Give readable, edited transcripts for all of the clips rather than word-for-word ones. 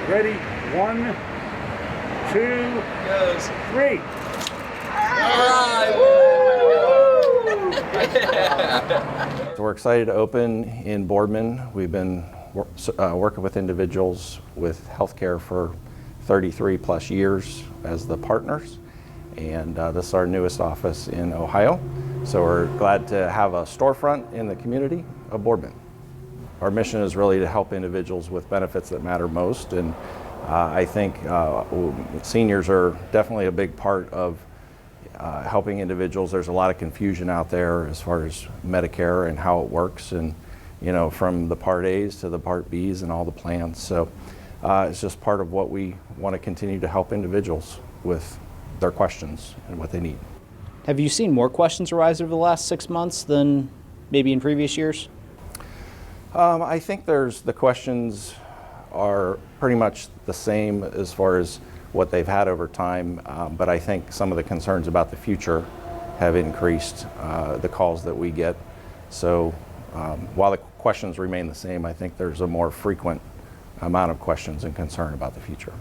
Ready? 1, 2, Goes. 3. So we're excited to open in Boardman. We've been working with individuals with healthcare for 33 plus years as the partners, and this is our newest office in Ohio. So we're glad to have a storefront in the community of Boardman. Our mission is really to help individuals with benefits that matter most, and I think seniors are definitely a big part of helping individuals. There's a lot of confusion out there as far as Medicare and how it works, and from the Part A's to the Part B's and all the plans. So it's just part of what we want to continue to help individuals with their questions and what they need. Have you seen more questions arise over the last 6 months than maybe in previous years? I think the questions are pretty much the same as far as what they've had over time, but I think some of the concerns about the future have increased, the calls that we get. So while the questions remain the same, I think there's a more frequent amount of questions and concern about the future.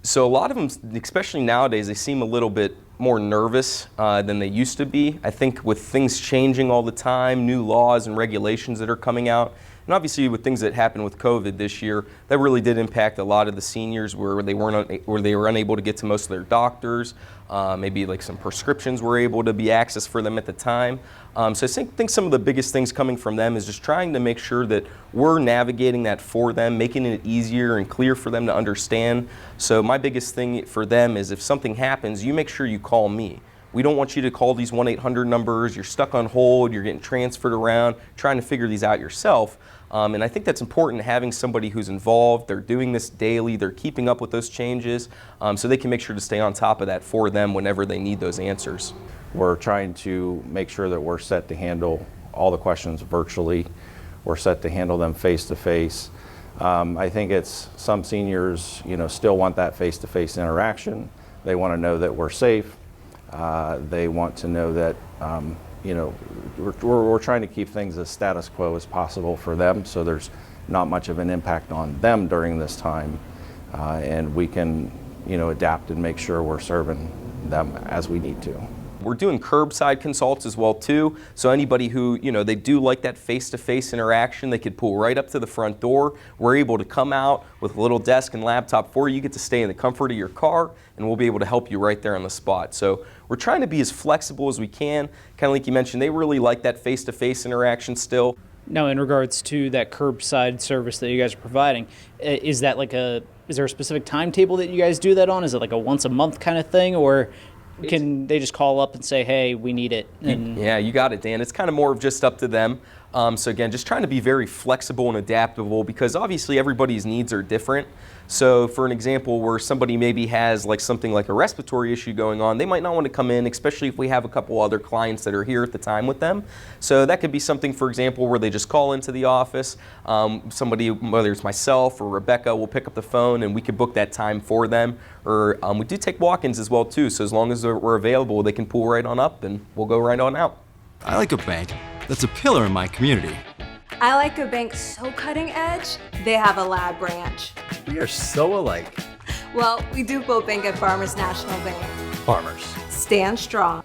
So a lot of them, especially nowadays, they seem a little bit more nervous than they used to be. I think with things changing all the time, new laws and regulations that are coming out, and obviously with things that happened with COVID this year, that really did impact a lot of the seniors where they were unable to get to most of their doctors. Maybe like some prescriptions were able to be accessed for them at the time. So I think some of the biggest things coming from them is just trying to make sure that we're navigating that for them, making it easier and clear for them to understand. So my biggest thing for them is if something happens, you make sure you call me. We don't want you to call these 1-800 numbers, you're stuck on hold, you're getting transferred around, trying to figure these out yourself. And I think that's important, having somebody who's involved, they're doing this daily, they're keeping up with those changes, so they can make sure to stay on top of that for them whenever they need those answers. We're trying to make sure that we're set to handle all the questions virtually. We're set to handle them face-to-face. I think it's some seniors, still want that face-to-face interaction. They want to know that we're safe. They want to know that, we're trying to keep things as status quo as possible for them, so there's not much of an impact on them during this time, and we can, adapt and make sure we're serving them as we need to. We're doing curbside consults as well too, so anybody who, they do like that face-to-face interaction, they could pull right up to the front door. We're able to come out with a little desk and laptop for you. You get to stay in the comfort of your car, and we'll be able to help you right there on the spot. So we're trying to be as flexible as we can. Kind of like you mentioned, they really like that face-to-face interaction still. Now, in regards to that curbside service that you guys are providing, is there a specific timetable that you guys do that on? Is it like a once a month kind of thing, or can they just call up and say, hey, we need it? Yeah, you got it, Dan. It's kind of more of just up to them. So again, just trying to be very flexible and adaptable, because obviously everybody's needs are different. So for an example where somebody maybe has something like a respiratory issue going on, they might not want to come in, especially if we have a couple other clients that are here at the time with them. So that could be something, for example, where they just call into the office. Somebody, whether it's myself or Rebecca, will pick up the phone and we could book that time for them. Or we do take walk-ins as well too, so as long as we're available, they can pull right on up and we'll go right on out. I like a bank that's a pillar in my community. I like a bank so cutting edge, they have a lab branch. We are so alike. Well, we do both bank at Farmers National Bank. Farmers. Stand strong.